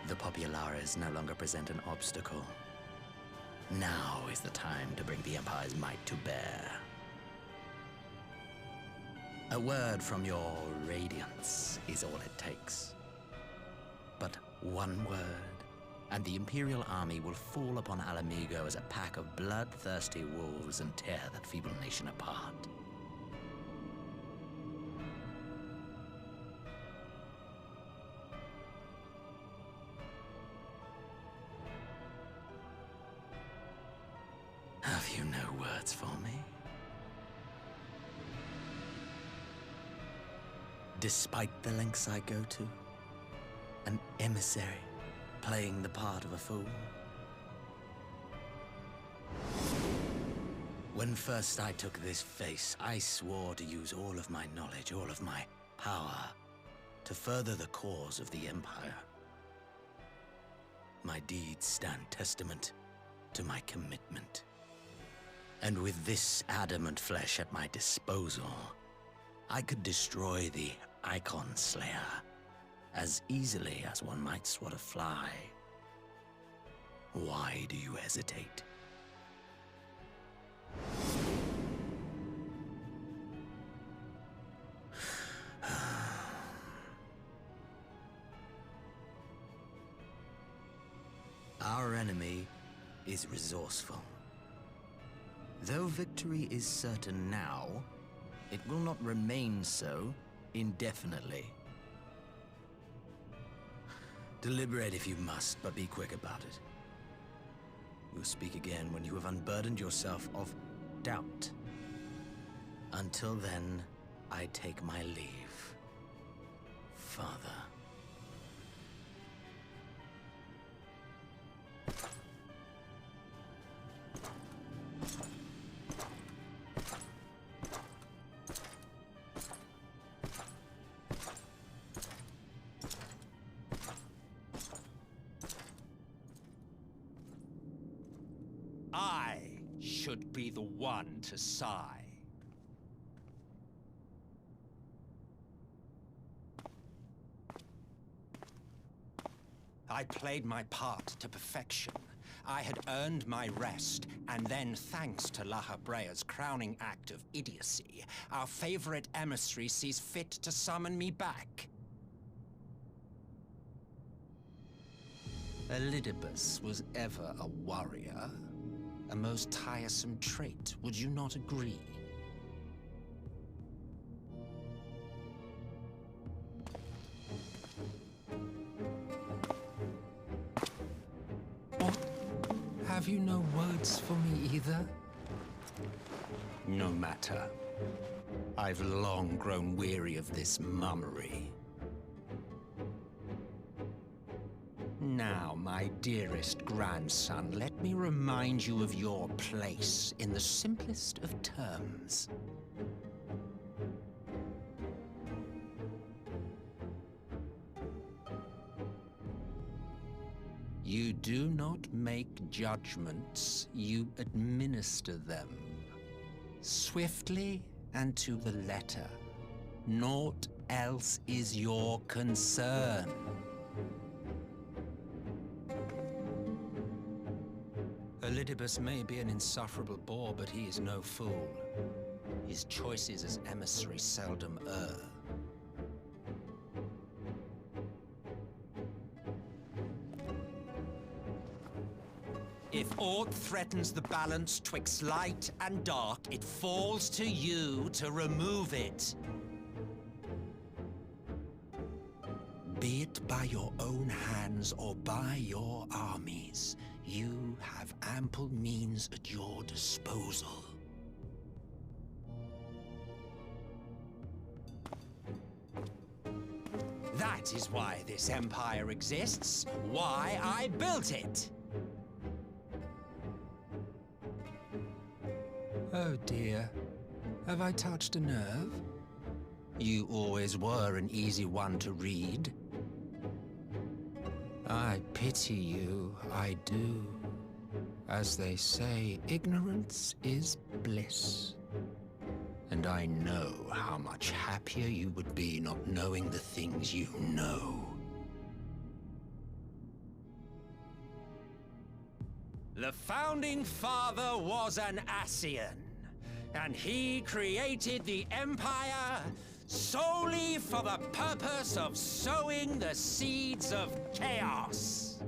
The populares no longer present an obstacle. Now is the time to bring the Empire's might to bear. A word from your Radiance is all it takes. But one word, and the Imperial army will fall upon Alamigo as a pack of bloodthirsty wolves and tear that feeble nation apart. Have you no words for me? Despite the lengths I go to, an emissary playing the part of a fool. When first I took this face, I swore to use all of my knowledge, all of my power, to further the cause of the Empire. My deeds stand testament to my commitment. And with this adamant flesh at my disposal, I could destroy the Icon Slayer as easily as one might swat a fly. Why do you hesitate? Our enemy is resourceful. Though victory is certain now, it will not remain so indefinitely. Deliberate if you must, but be quick about it. We'll speak again when you have unburdened yourself of doubt. Until then, I take my leave, Father. I should be the one to sigh. I played my part to perfection. I had earned my rest, and then, thanks to La Habrea's crowning act of idiocy, our favorite emissary sees fit to summon me back. Elidibus was ever a warrior. A most tiresome trait, would you not agree? What? Have you no words for me either? No matter. I've long grown weary of this mummery. Now, my dearest grandson, let me remind you of your place in the simplest of terms. You do not make judgments, you administer them. Swiftly and to the letter. Naught else is your concern. Elidibus may be an insufferable bore, but he is no fool. His choices as emissary seldom err. If aught threatens the balance twixt light and dark, it falls to you to remove it. Be it by your own hands or by your armies, you have ample means at your disposal. That is why this empire exists, why I built it. Oh dear, have I touched a nerve? You always were an easy one to read. I pity you, I do. As they say, ignorance is bliss. And I know how much happier you would be not knowing the things you know. The founding father was an Ascian, and he created the Empire solely for the purpose of sowing the seeds of chaos.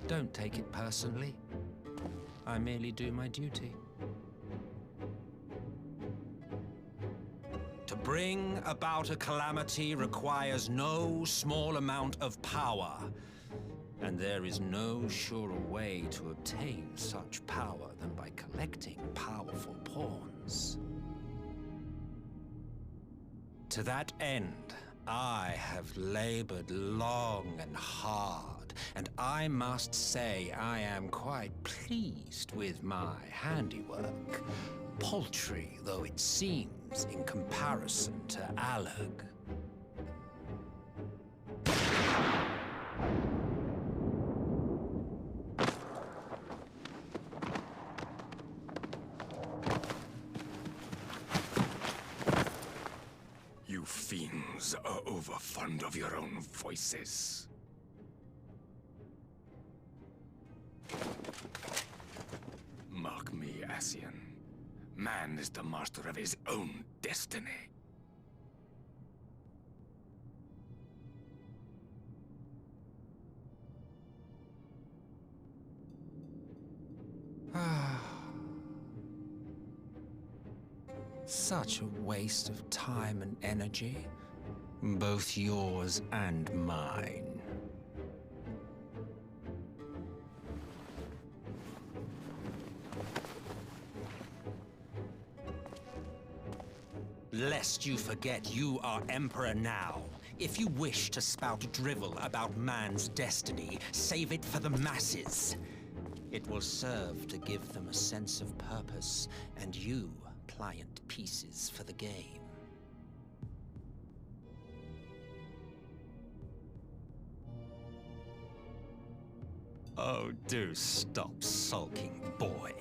Don't take it personally. I merely do my duty. To bring about a calamity requires no small amount of power, and there is no surer way to obtain such power than by collecting powerful pawns. To that end, I have labored long and hard, and I must say I am quite pleased with my handiwork, paltry though it seems in comparison to Alag. You fiends are overfond of your own voices. Mark me, Ascian. Man is the master of his own destiny. Such a waste of time and energy, both yours and mine. Lest you forget you are Emperor now. If you wish to spout drivel about man's destiny, save it for the masses. It will serve to give them a sense of purpose, and you pliant pieces for the game. Oh, do stop sulking, boy.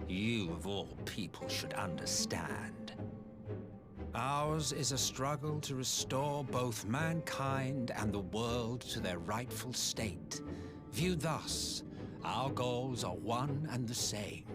You, of all people, should understand. Ours is a struggle to restore both mankind and the world to their rightful state. Viewed thus, our goals are one and the same.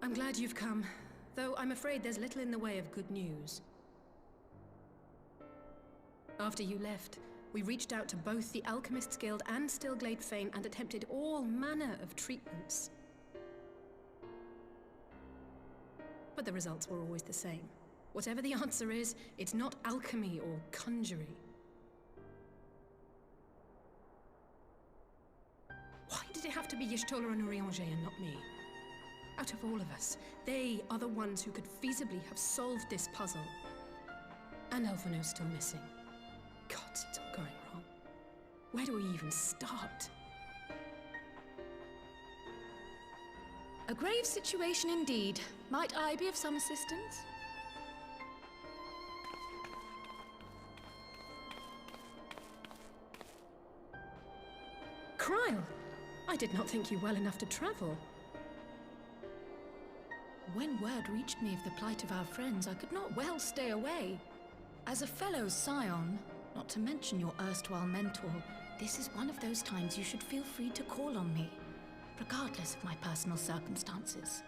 I'm glad you've come, though I'm afraid there's little in the way of good news. After you left, we reached out to both the Alchemists Guild and Stillglade Fane and attempted all manner of treatments. But the results were always the same. Whatever the answer is, it's not alchemy or conjuring. Why did it have to be Y'shtola and Urianger and not me? Out of all of us, they are the ones who could feasibly have solved this puzzle. And Elfino's still missing. Gods, it's all going wrong. Where do we even start? A grave situation indeed. Might I be of some assistance? Kryle! I did not think you well enough to travel. When word reached me of the plight of our friends, I could not well stay away. As a fellow scion, not to mention your erstwhile mentor, this is one of those times you should feel free to call on me, regardless of my personal circumstances.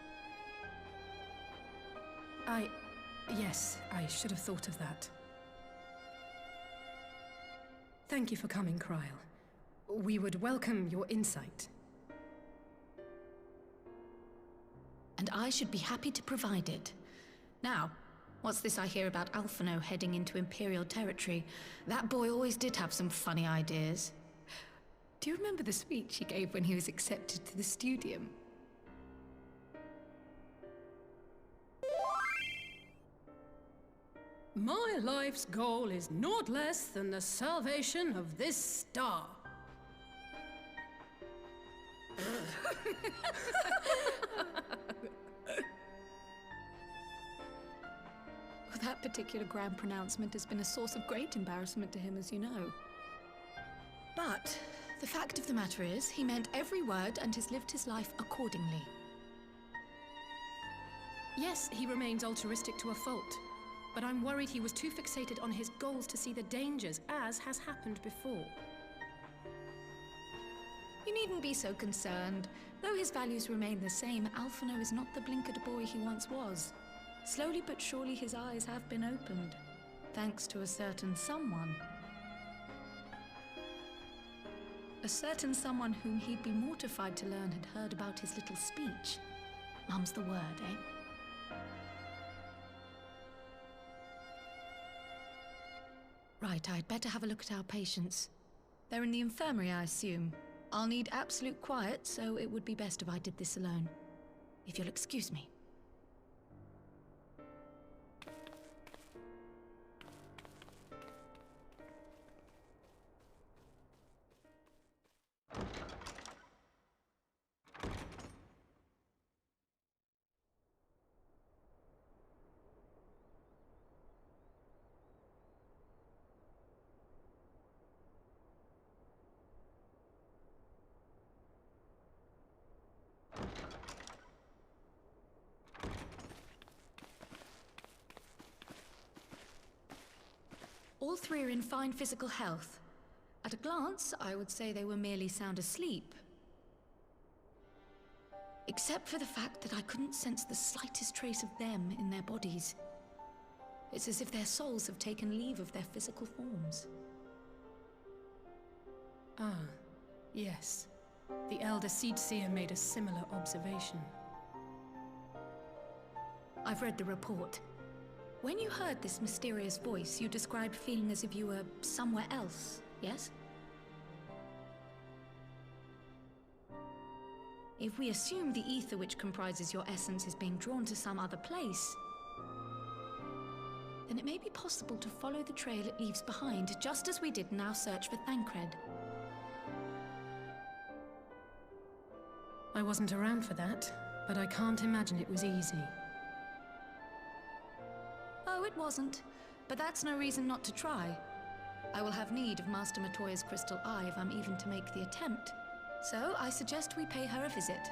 Yes, I should have thought of that. Thank you for coming, Kryle. We would welcome your insight. And I should be happy to provide it. Now, what's this I hear about Alphino heading into Imperial territory? That boy always did have some funny ideas. Do you remember the speech he gave when he was accepted to the Studium? My life's goal is naught less than the salvation of this star. That particular grand pronouncement has been a source of great embarrassment to him, as you know. But the fact of the matter is, he meant every word and has lived his life accordingly. Yes, he remains altruistic to a fault, but I'm worried he was too fixated on his goals to see the dangers, as has happened before. You needn't be so concerned. Though his values remain the same, Alphino is not the blinkered boy he once was. Slowly but surely his eyes have been opened, thanks to a certain someone. A certain someone whom he'd be mortified to learn had heard about his little speech. Mum's the word, eh? Right, I'd better have a look at our patients. They're in the infirmary, I assume. I'll need absolute quiet, so it would be best if I did this alone. If you'll excuse me. All three are in fine physical health. At a glance, I would say they were merely sound asleep. Except for the fact that I couldn't sense the slightest trace of them in their bodies. It's as if their souls have taken leave of their physical forms. Ah, yes. The Elder Seedseer made a similar observation. I've read the report. When you heard this mysterious voice, you described feeling as if you were somewhere else, yes? If we assume the ether which comprises your essence is being drawn to some other place, then it may be possible to follow the trail it leaves behind, just as we did in our search for Thancred. I wasn't around for that, but I can't imagine it was easy. Oh, it wasn't. But that's no reason not to try. I will have need of Master Matoya's crystal eye if I'm even to make the attempt. So I suggest we pay her a visit.